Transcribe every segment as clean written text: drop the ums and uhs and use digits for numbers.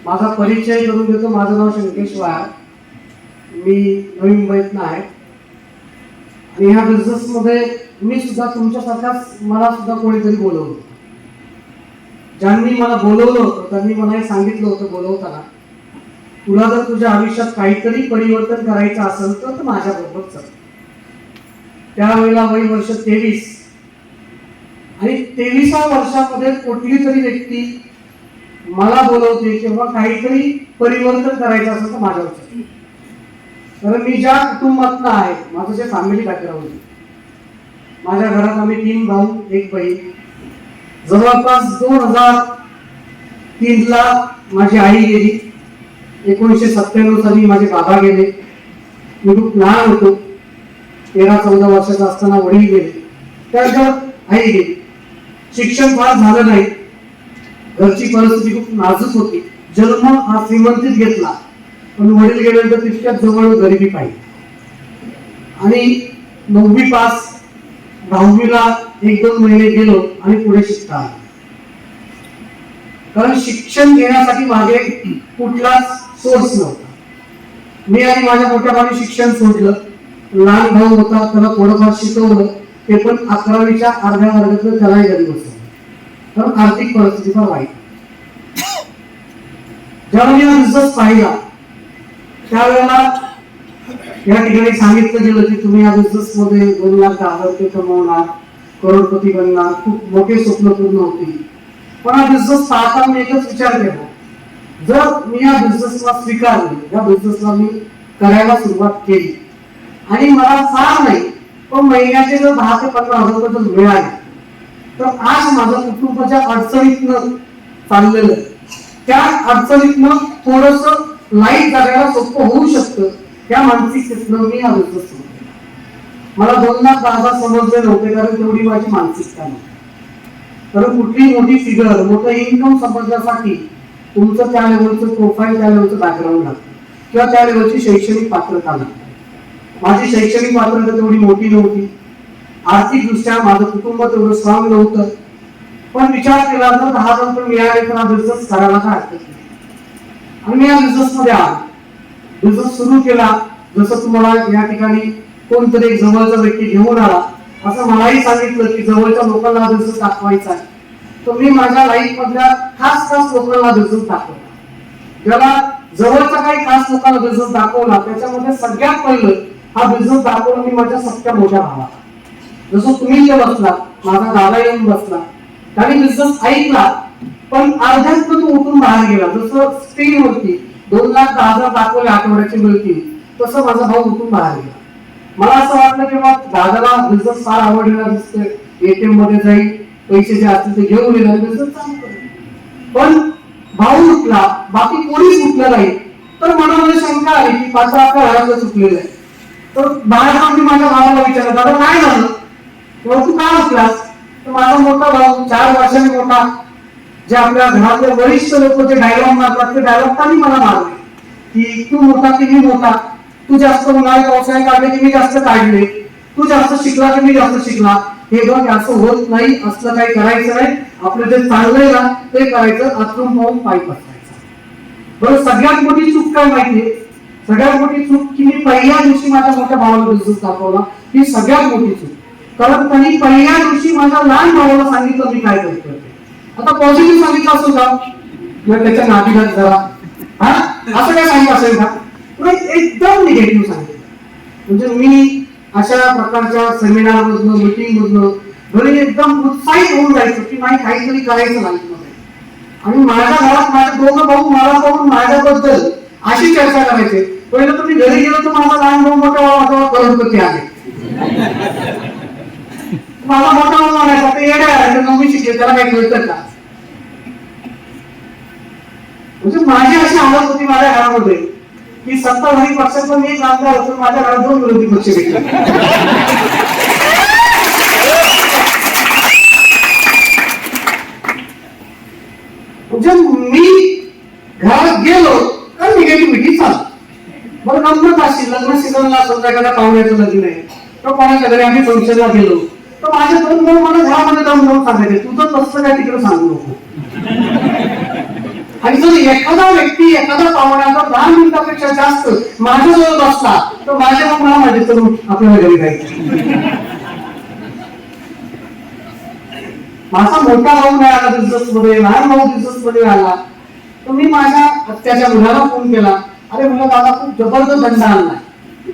माझा परिचय करून देतो. माझं नाव शंकेश वाघ, मी नवी मुंबईतनं आहे आणि ह्या बिझनेसमध्ये मी सुद्धा तुमच्यासारखाच, मला सुद्धा कोणीतरी बोलवलं. ज्यांनी मला बोलवलं होतं त्यांनी मला हे सांगितलं होतं बोलवताना, तुला जर तुझ्या आयुष्यात काहीतरी परिवर्तन करायचं असेल तर माझ्याबरोबर चल. त्यावेळेला वय वर्ष 23 आणि 23व्या वर्षामध्ये कुठली तरी व्यक्ती मला बोलवते किंवा काहीतरी परिवर्तन करायचं असेल तर माझ्यावर चल. कारण मी ज्या कुटुंबातनं आहे, माझं जे फॅमिली बॅकग्राऊंड, माझ्या घरात आम्ही 3 भाऊ 1 बहीण. जवळपास 2003ला माझी आई गेली, 1997 साली माझे बाबा गेले. मी खूप लहान होतो, 13-14 वर्षाचा असताना वडील गेले, त्यानंतर आई गेली. शिक्षण फार झालं नाही, घरची परिस्थिती खूप नाजूक होती. जन्म हा श्रीमंतीत घेतला, पण वडील गेल्यानंतर तितक्याच जवळ गरिबी पाहिली आणि 9वी पास, 10वीला 1-2 महिने गेलो आणि पुढे शिकता आलो. कारण शिक्षण घेण्यासाठी माझे कुठलाच सोर्स नव्हता. मी आणि माझ्या मोठ्या भावाने शिक्षण सोडलं. लहान भाऊ होता, त्याला थोडंफार शिकवलं, ते पण 11वीच्या अर्ध्या वर्गातलं त्यालाही घरी बसवलं, कारण आर्थिक परिस्थिती फार वाईट. जेव्हा मी हा बिझनेस पाहिला त्यावेळेला या ठिकाणी सांगितलं गेलं की तुम्ही या बिझनेस मध्ये 2 लाख 10,000 रुपये कमवणार, करोडपती बनणार, खूप मोठे स्वप्न पूर्ण होतील. पण हा बिझनेस पाहता मी एकच विचार केला, जर मी या बिझनेसला स्वीकारले, या बिझनेसला मी करायला सुरुवात केली आणि मला फार नाही पण महिन्याचे जर 10 ते 15,000 रुपये जर मिळाले तर आज माझं कुटुंबाच्या अडचणीतनं चाललेलं, त्या अडचणीतनं थोडस लाईफ जगायला सोपं होऊ शकतं. त्या मानसिकतेतनं मी हा बिझनेस सुरू केला. मला 2 लाख 10,000 समजले नव्हते, कारण तेवढी माझी मानसिकता नव्हती. कारण कुठली मोठी फिगर, मोठं इन्कम समजण्यासाठी तुमचं त्या लेवलचं प्रोफाईल, त्या लेवलचं बॅकग्राऊंड लागतं किंवा त्या लेवलची शैक्षणिक पात्रता लागते. माझी शैक्षणिक पात्रता तेवढी मोठी नव्हती, आर्थिक दृष्ट्या माझं कुटुंब तेवढं स्ट्रॉंग नव्हतं. पण विचार केला जर 10,000 रुपये मिळाले तर हा बिझनेस करायला काय हरकत नाही. आणि मी या बिझनेस मध्ये आलो, बिझनेस सुरू केला. जसं तुम्हाला या ठिकाणी कोणतरी एक जवळचा व्यक्ती घेऊन आला, असं मलाही सांगितलं की जवळच्या लोकांना बिझनेस दाखवायचा आहे. तर मी माझ्या लाईफ मधल्या खास लोकांना बिझनेस दाखवला. ज्याला जवळच्या काही खास लोकांना बिझनेस दाखवला, त्याच्यामध्ये सगळ्यात पहिलं हा बिझनेस दाखवला मी माझ्या सख्या मोठ्या भावाला. जसं तुम्ही जे बसला, माझा दादा येऊन बसला, त्याने बिझनेस ऐकला पण अर्ध्यात तो उठून बाहेर गेला. जसं स्क्रीनवरती 2 लाख 10,000 दाखवले आठवड्याची मिळतील, तसं माझा भाऊ उठून बाहेर गेला. मला असं वाटलं की दादाला बिझनेस फार आवडलेला दिसतोय, एटीएम मध्ये जाईल, पैसे जे असतील ते घेऊन येणार, बिझनेस चालू करेल. पण भाऊ उठला, बाकी कोणीच उठलं नाही. तर मनामध्ये शंका आली की 5-10 घरातलं चुकलेलं आहे. तर बाहेर जाऊन मी माझ्या भावाला विचारलं, दादा काय झालं, तू का उठलास? तर माझा मोठा भाऊ, 4 वर्षांनी मोठा, जे आपल्या घरातले वरिष्ठ लोक जे डायलॉग मारतात ते डायलॉग त्यांनी मला मारले की तू मोठा की मी मोठा, तू जास्त उन्हाळे पावसाळे काढले की मी जास्त काढले, तू जास्त शिकला की मी जास्त शिकला. हे बघ असं होत नाही, असलं काही करायचं नाही, आपलं जे चाललंय ना ते करायचं, आतून पाहून पायी पसरायचं. बरं, सगळ्यात मोठी चूक काय माहितीये? सगळ्यात मोठी चूक की मी पहिल्या दिवशी माझ्या मोठ्या भावाला बिझनेस दाखवला, ही सगळ्यात मोठी चूक. कारण त्यांनी पहिल्या दिवशी माझ्या लहान भावाला सांगितलं मी काय करतोय. आता पॉझिटिव्ह सांगितलं असेल का, किंवा त्याच्या नातीला जरा असं काय सांगितलं असेल का? एकदम निगेटिव्ह सांगितलं. म्हणजे मी अशा प्रकारच्या सेमिनार मधनं, मीटिंग मधनं घरी एकदम उत्साहित होऊन जायचं की नाही काहीतरी करायचं लाईफ मध्ये. आणि माझ्या घरात माझे 2 भाऊ मला पाहून माझ्याबद्दल अशी चर्चा करायचे. पहिलं तुम्ही घरी गेलो तर माझा लहान भाऊ मोठा भाऊ करोडपती आहे, मला मोठा भाऊ म्हणायचा ते येड्या नववी शिकेल, त्याला काही कळतं का? म्हणजे माझी अशी हालत होती माझ्या घरामध्ये की सत्ताधारी पक्षाचा मी एक आमदार होतो, माझ्या घरात 2 विरोधी पक्ष भेटले. म्हणजे मी घरात गेलो तर निगेटिव्हिटी चालू. बरं, गंमत अशी लग्न सीझनला समजा एखाद्या पाहुण्याचं लग्न आहे तर कोणाच्या घरी आम्ही फंक्शनला गेलो तर माझे 2 भाऊ मला घरामध्ये जाऊन सांगायचे तुझं तसं काय तिकडे सांगू नको. आणि जर एखादा व्यक्ती एखादा पाहुणा जर 10 मिनिटापेक्षा जास्त माझ्याजवळ बसला तर माझ्या मग मला माझे करून आपल्याला घरी जायचं. माझा मोठा भाऊ मिळाला बिझनेस मध्ये, लहान भाऊ बिझनेस मध्ये आला, तर मी माझ्या आत्याच्या मुलाला फोन केला, अरे मुलं दादा खूप जबरदस्त धंदा आणलाय.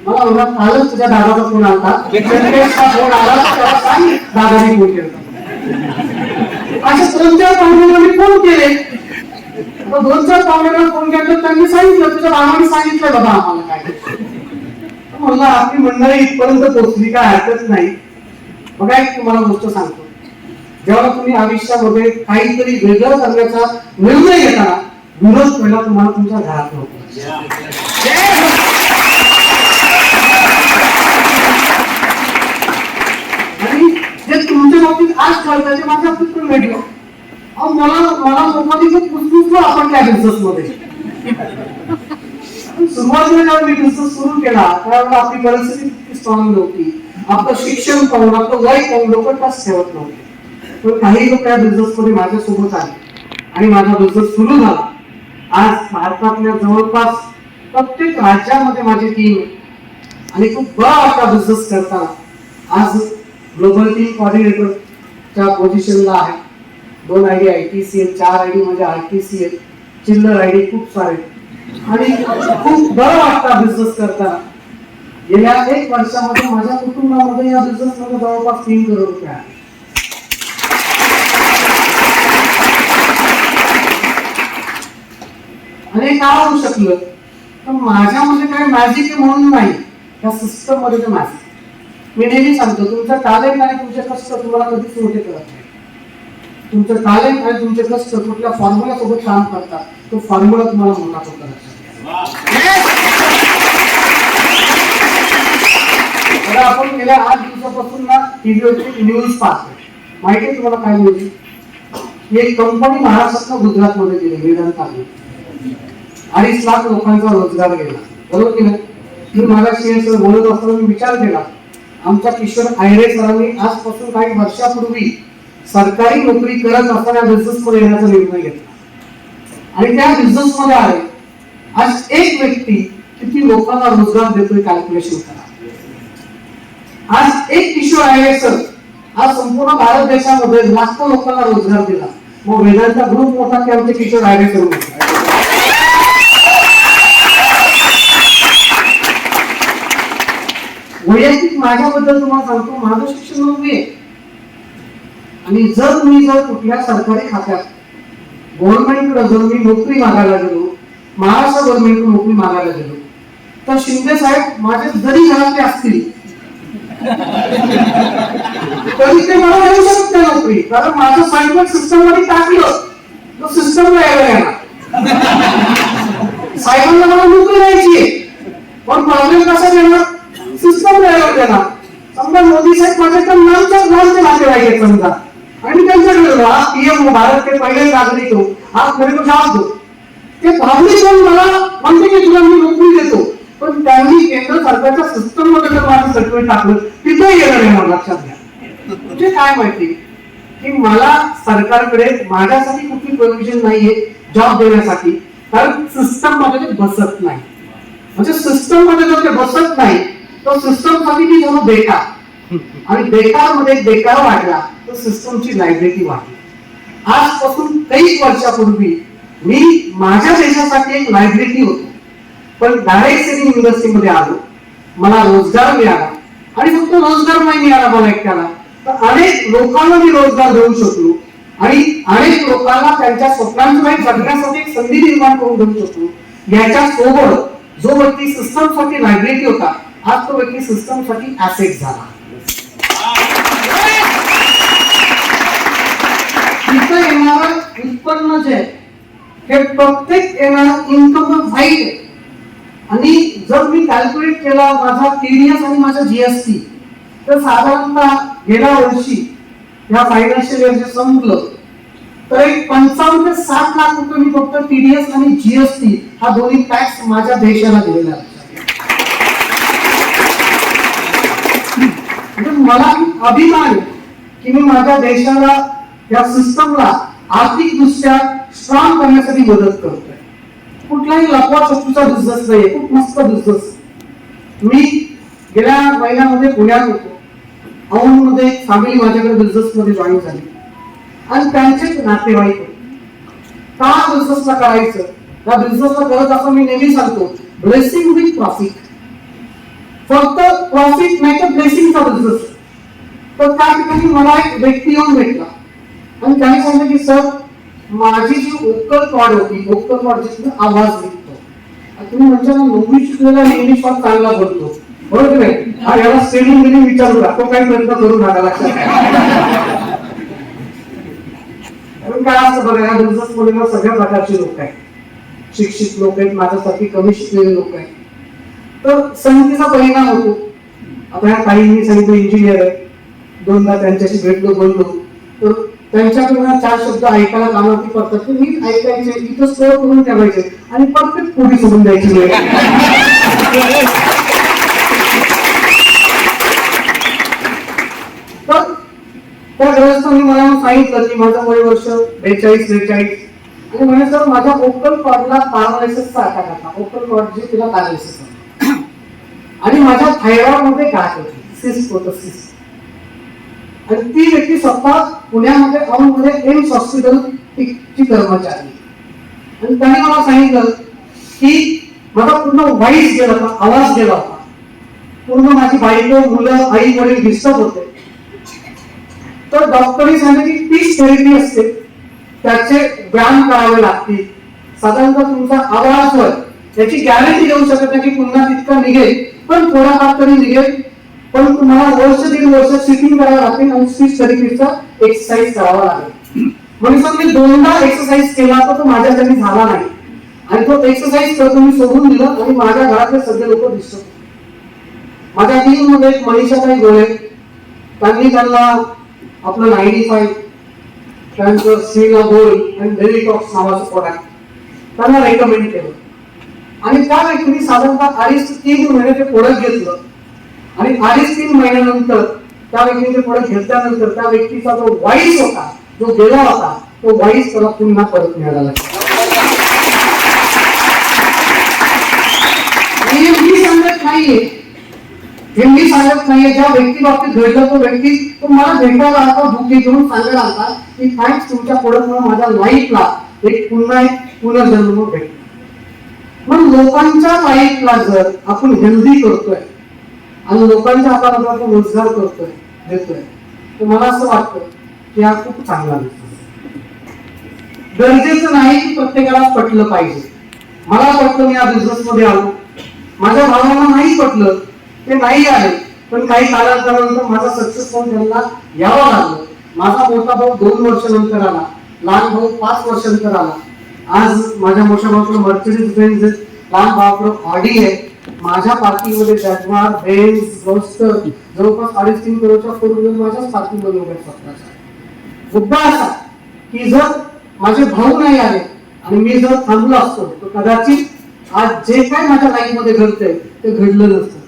मला म्हणा कालच तुझ्या दादाचा फोन आला, फोन आला सांग दादाने फोन केला. अशा 2-4 पाहुण्यांना मी फोन केले. 2-4 पाहुण्यांना फोन केला, त्यांनी सांगितलं तुझ्या भावाने सांगितलं बाबा आम्हाला काय. म्हणलं आपली मंडळी इथपर्यंत पोहोचली काय हरकत नाही. बघा एक तुम्हाला गोष्ट सांगतो, जेव्हा तुम्ही आयुष्यामध्ये काहीतरी वेगळं करण्याचा निर्णय घेता, विरोध पहिला तुम्हाला तुमच्या घरात होतो. आणि जे तुमच्या बाबतीत आज घडतं ते माझ्या बाबतीत पण घडलं. मला लोकांनी खूप पुसपुसलो आपण त्या बिझनेस मध्ये. सुरुवातीला जेव्हा मी बिझनेस सुरू केला त्यावेळेला आपली परिस्थिती इतकी स्ट्रॉंग नव्हती. आपलं शिक्षण पाहून, आपलं वय पाहून लोक टच ठेवत नव्हते. पण काही लोक या बिझनेस मध्ये माझ्यासोबत आले आणि माझा बिझनेस सुरू झाला. आज भारतातल्या जवळपास प्रत्येक राज्यामध्ये माझी टीम आहे आणि खूप बळा वाटता बिझनेस करताना. आज ग्लोबल टीम कोऑर्डिनेटरच्या पोझिशनला आहे. 2 आयडी ITC आहेत, 4 आयडी म्हणजे RTC आहेत, चिल्लर आयडी खूप सारे, आणि खूप बरं वाटतं बिझनेस करताना. गेल्या 1 वर्षामध्ये माझ्या कुटुंबामध्ये या बिझनेस मध्ये जवळपास 3 करोड रुपये आहे. आणि का होऊ शकलं तर माझ्यामध्ये काय मॅजिक आहे म्हणून नाही, त्या सिस्टम मध्ये ते मॅजिक. मी नेहमी सांगतो तुमचं टॅलेंट आणि तुमचे कष्ट तुम्हाला कधीच मोठे करत नाही. तुमचं टॅलेंट आणि तुमचे कष्ट कुठल्या फॉर्म्युला सोबत काम करतात, तो फॉर्म्युला तुम्हाला मोठा करतात. आपण गेल्या 8 दिवसापासून ना टीव्हीवरची न्यूज पाहतो. माहिती आहे तुम्हाला काय न्यूज? एक कंपनी महाराष्ट्रात गुजरात मध्ये गेली, वेदांत. 2.5 लाख लोकांचा रोजगार गेला. बरोबर की नाही? मी मागाशी सर बोलत असताना मी विचार केला, आमच्या किशोर आयरे सरांनी आजपासून काही वर्षापूर्वी सरकारी नोकरी करत असताना बिझनेस मध्ये येण्याचा निर्णय घेतला आणि त्या बिझनेस मध्ये आले. आज एक व्यक्ती किती लोकांना रोजगार देतोय कॅल्क्युलेशन करा. आज एक किशोर आयरे सर आज संपूर्ण भारत देशामध्ये लाखो लोकांना रोजगार दिला. मग वेदांचा ग्रुप मोठा की आमचे किशोर आयरे सर मोठा? वैयक्तिक माझ्याबद्दल तुम्हाला सांगतो, माझं शिक्षण 9वी आहे. आणि जर कुठल्या सरकारी खात्यात गव्हर्नमेंटकडे जर मी नोकरी मागायला गेलो, महाराष्ट्र गव्हर्नमेंट नोकरी मागायला गेलो, तर शिंदे साहेब माझे जरी घरातले असतील तरी ते मला देऊ शकत नाही नोकरी, कारण माझं सायकल सिस्टम मध्ये टाकलं तर सिस्टमला यायला येणार. साहेबांना मला नोकरी द्यायची आहे, पण प्रॉब्लेम कसा देणार? सिस्टमला यायला देणार. समजा मोदी साहेब माझ्याकडे लांबचे नातेवाईक आहेत समजा, आणि त्यांच्याकडे PM भारत के पहिले नागरिक हो, आज मेरे को जॉब दो. ते भावनिक मला म्हणते की तुला मी नोकरी देतो, पण त्यांनी केंद्र सरकारच्या सिस्टम मध्ये जर माझं सर्टिफिकेट टाकलं तिथे येणार नाही. मला लक्षात घ्या. म्हणजे काय माहिती की मला सरकारकडे माझ्यासाठी कुठली प्रोव्हिजन नाहीये जॉब देण्यासाठी, कारण सिस्टम मध्ये ते बसत नाही. म्हणजे सिस्टम मध्ये जर ते बसत नाही तर सिस्टम साठी ती जणू बेकार, आणि बेकार मध्ये बेकार वाढला तर सिस्टमची लायबिलिटी वाढली. आजपासून 23 वर्षापूर्वी मी माझ्या देशासाठी एक लायबिलिटी होतो, पण डायरेक्ट सेलिंग इंडस्ट्रीमध्ये आलो, मला रोजगार मिळाला. आणि फक्त रोजगार नाही मिळाला मला एकट्याला, तर अनेक लोकांना मी रोजगार देऊ शकलो आणि अनेक लोकांना त्यांच्या स्वप्नांचं काही जगण्यासाठी एक संधी निर्माण करून देऊ शकलो. याच्या सोबत जो व्यक्ती सिस्टम साठी लायबिलिटी होता, आज तो व्यक्ती सिस्टम साठी ऍसेट झाला. तिथं येणारं उत्पन्न जे हे प्रत्येक येणारं इन्कम वाईट आहे. आणि जर मी कॅल्क्युलेट केला माझा TDS आणि माझा GST, तर साधारणतः गेल्या वर्षी या फायनान्शियल इयर जे संपलं तर एक 55 ते 60 लाख रुपये मी फक्त TDS आणि GST हा दोन्ही टॅक्स माझ्या देशाला दिलेला आहे. मला अभिमान आहे की मी माझ्या देशाला या सिस्टमला आर्थिक दृष्ट्या स्ट्रॉंग करण्यासाठी मदत करतोय. कुठलाही लपवा छपीचा बिझनेस नाही, खूप मस्त बिझनेस. मी गेल्या महिन्यामध्ये पुण्यात होतो. औंधमध्ये फॅमिली माझ्याकडे बिझनेस मध्ये जॉईन झाली आणि त्यांचे नातेवाईक का बिझनेसला करायचं, त्या बिझनेसला करत असं मी नेहमी सांगतो, ब्लेसिंग विथ प्रॉफिट. फक्त प्रॉफिट नाही तर ब्लेसिंगचा बिझनेस. तर त्या ठिकाणी मला एक व्यक्ती येऊन भेटला आणि त्याने सांगितलं की सर, माझी जी वोकल कॉर्ड होती, वोकल कॉर्ड जिथून आवाज निघतो, तुम्ही म्हणजे ना 9वी शिकलेला इंग्लिश फार चांगला बोलतो, बरोबर नाही? हा याला स्टेडियम मध्ये विचारू तो काही प्रयत्न करू नका, लक्षात. कारण काय असतं बघा, या बिझनेस मध्ये ना सगळ्या प्रकारचे लोक आहेत. शिक्षित लोक आहेत, माझ्यासाठी कमी शिकलेले लोक आहेत. तर संगतीचा परिणाम होतो. आता ह्या काहींनी सांगितलं इंजिनियर आहे, दोनदा त्यांच्याशी भेटलो, बोललो, तर त्यांच्याकडून 4 शब्द ऐकायला कामावरती पडतात ते मी ऐकायचे, इथं स्टोअर करून ठेवायचे आणि परफेक्ट पुढे सोडून द्यायची. तर त्या ग्रहस्थांनी मला सांगितलं की माझं वय वर्ष 42-43 आणि म्हणे सर, माझ्या वोकल कॉर्डला पॅरालायसिसचा अटॅक आला. वोकल कॉर्ड जे तिला पॅरालायसिस आणि माझ्या थायरॉइड मध्ये गाठ होती, सिस्ट होतं, सिस्ट. आणि ती व्यक्ती स्वतः पुण्यामध्ये औंधमध्ये एम्स हॉस्पिटल ची कर्मचारी. आणि त्यांनी मला सांगितलं की माझा पूर्ण व्हॉइस गेला होता, आवाज गेला होता, पूर्ण माझी बायको, मुलं, आई वडील डिस्टर्ब होते. तर डॉक्टरनी सांगितलं की स्पीच थेरपी असते, त्याचे व्यायाम करावे लागतील. साधारणतः तुमचा आवाज वर त्याची गॅरंटी देऊ शकत नाही की पुन्हा तितका निघेल, पण थोडाफार तरी निघेल. पण तुम्हाला वर्ष 1.5 वर्ष सिटिंग करावं लागेल आणि स्पीच थेरपीचा एक्सरसाइज करावा लागेल. म्हणजे सर, मी 2दा एक्सरसाइज केला तर तो माझ्यासाठी झाला नाही आणि तो एक्सरसाइज करतो मी सोडून दिला आणि माझ्या घरातले सगळे लोक दिसत. माझ्या टीम मध्ये एक मनीषाताई गोळे, त्यांना आपलं 95 त्यांचं सीला गोल्ड आणि डेलिटॉक्स नावाचं प्रोडक्ट त्यांना रेकमेंड केलं. आणि त्या व्यक्तीने साधारणतः 2.5-3 महिने ते प्रोडक्ट घेतलं आणि 2.5-3 महिन्यानंतर त्या व्यक्तीने ते प्रोडक्ट घेतल्यानंतर त्या व्यक्तीचा जो व्हॉइस होता, जो गेला होता, तो व्हॉइस त्याला पुन्हा परत मिळाला. मी सांगत नाहीये, मी सांगत नाहीये, ज्या व्यक्ती बाबतीत घडलं तो व्यक्ती तो मला भेटायला आता बुके घेऊन सांगायला आता की थँक्स, तुमच्या प्रोडक्टमुळे माझ्या लाईफला एक पुनर्जन्म भेटला. मग लोकांच्या लाईफला जर आपण हेल्दी करतोय आणि लोकांच्या हातात आपण रोजगार करतोय, देतोय, तर मला असं वाटतं की हा खूप चांगला बिझनेस. गरजेचं नाही की प्रत्येकाला पटलं पाहिजे. मला पटलं, मी या बिझनेस मध्ये आलो. माझ्या भावांना नाही पटलं, ते नाही आले, पण काही कालांतरानंतर माझा सक्सेस होऊन त्यांना यावं लागलं. माझा मोठा भाऊ 2 वर्षानंतर आला, लहान भाऊ 5 वर्षानंतर आला. आज माझ्या मोठ्या भावाकडे मर्सिडीज बेंझ आहे, लहान भावाकडे ऑडी आहे. माझ्या पार्किंगमध्ये जॅग्वार, बेंझ, रोस्टर जवळपास 2.5-3 करोडच्या 4 व्हीलर माझ्याच पार्किंगमध्ये उभ्या स्वतःच्या. मुद्दा असा की जर माझे भाऊ नाही आले आणि मी जर थांबलो असतो तर कदाचित आज जे काय माझ्या लाईफ मध्ये घडतंय ते घडलं नसतं.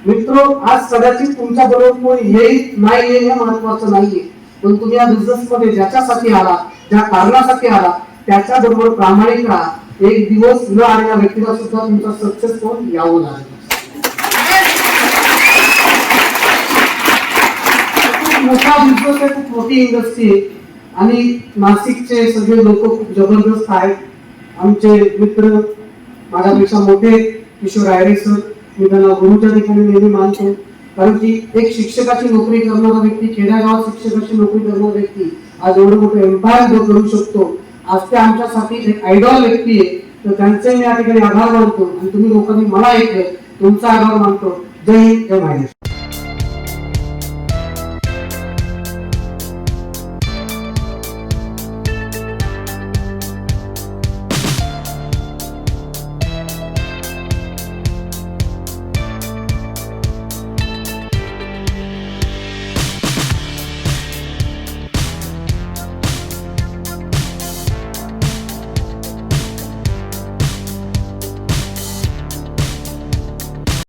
मित्र, आज कदाचित तुमच्या बरोबर कोणी येईल नाही येईल हे महत्वाचं नाहीये, पण तुम्ही या बिझनेस मध्ये ज्याच्यासाठी आला, ज्या कारणासाठी आला, त्याच्या बरोबर प्रामाणिक राहा. एक दिवस न आलेल्या व्यक्तीला सुद्धा तुमचा सक्सेस होऊन यावं लागेल. खूप मोठा बिझनेस आहे, खूप मोठी इंडस्ट्री आहे आणि नाशिकचे सगळे लोक खूप जबरदस्त आहेत. आमचे मित्र, माझ्यापेक्षा मोठे किशोर आयरे सर, मी त्यांना गुरुच्या ठिकाणी नेहमी मानतो. कारण की एक शिक्षकाची नोकरी करणारा व्यक्ती, खेड्यागावात शिक्षकाची नोकरी करणारा व्यक्ती आज एवढं मोठं एम्पायर करू शकतो. आज ते आमच्यासाठी एक आयडॉल व्यक्ती आहे. तर त्यांचे मी या ठिकाणी आभार मानतो आणि तुम्ही लोकांनी मला ऐकलं, तुमचा आभार मानतो. जय हिंद, जय महाराष्ट्र.